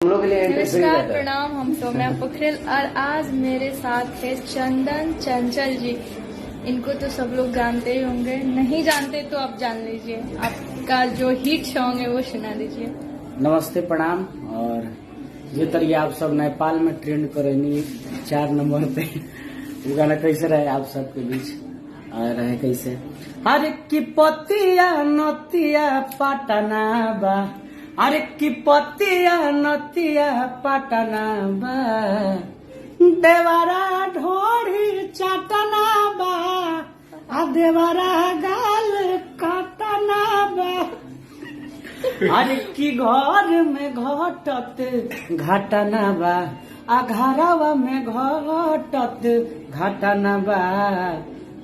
लोग के लिए एंट्री फ्री नमस्कार, रहता है। प्रणाम। हम सौम्या पोखरेल और आज मेरे साथ है चंदन चंचल जी। इनको तो सब लोग जानते ही होंगे, नहीं जानते तो आप जान लीजिए। आपका जो हिट सॉन्ग है वो सुना दीजिए। नमस्ते, प्रणाम। और ये तरीके आप सब नेपाल में ट्रेंड करेंगे 4 नंबर पे। वो गाना कैसे रहे आप सबके बीच रहे कैसे? अरे की पतिया नतिया पटना बा, अरे की पतिया नतिया पटना बा, देवरा ढोरी चटना बा, आ देवरा गाल काटना बा। अरे की घर में घटत घटना बा, आ घरवा में घटत घटना बा,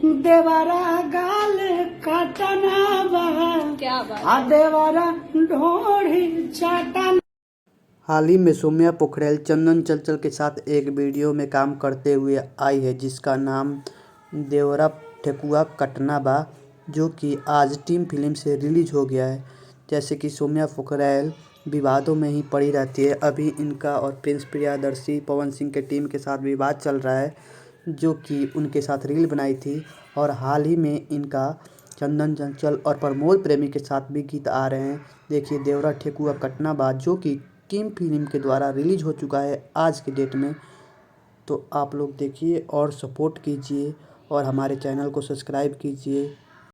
देवरा गाल काटना बा, क्या बात। आ देवरा ढोरी चटना। हाल ही में सौम्या पोखरेल चंदन चंचल के साथ एक वीडियो में काम करते हुए आई है जिसका नाम देवरा ठेकुआ कटना बा, जो कि आज टीम फिल्म से रिलीज हो गया है। जैसे कि सौम्या पोखरेल विवादों में ही पड़ी रहती है। अभी इनका और प्रिंस प्रियादर्शी पवन सिंह के टीम के साथ विवाद चल रहा है, जो कि उनके साथ रील बनाई थी। और हाल ही में इनका चंदन चंचल और प्रमोद प्रेमी के साथ भी गीत आ रहे हैं। देखिए देवरा ठेकुआ कटना बा, जो कि किम फिल्म के द्वारा रिलीज हो चुका है आज के डेट में। तो आप लोग देखिए और सपोर्ट कीजिए और हमारे चैनल को सब्सक्राइब कीजिए।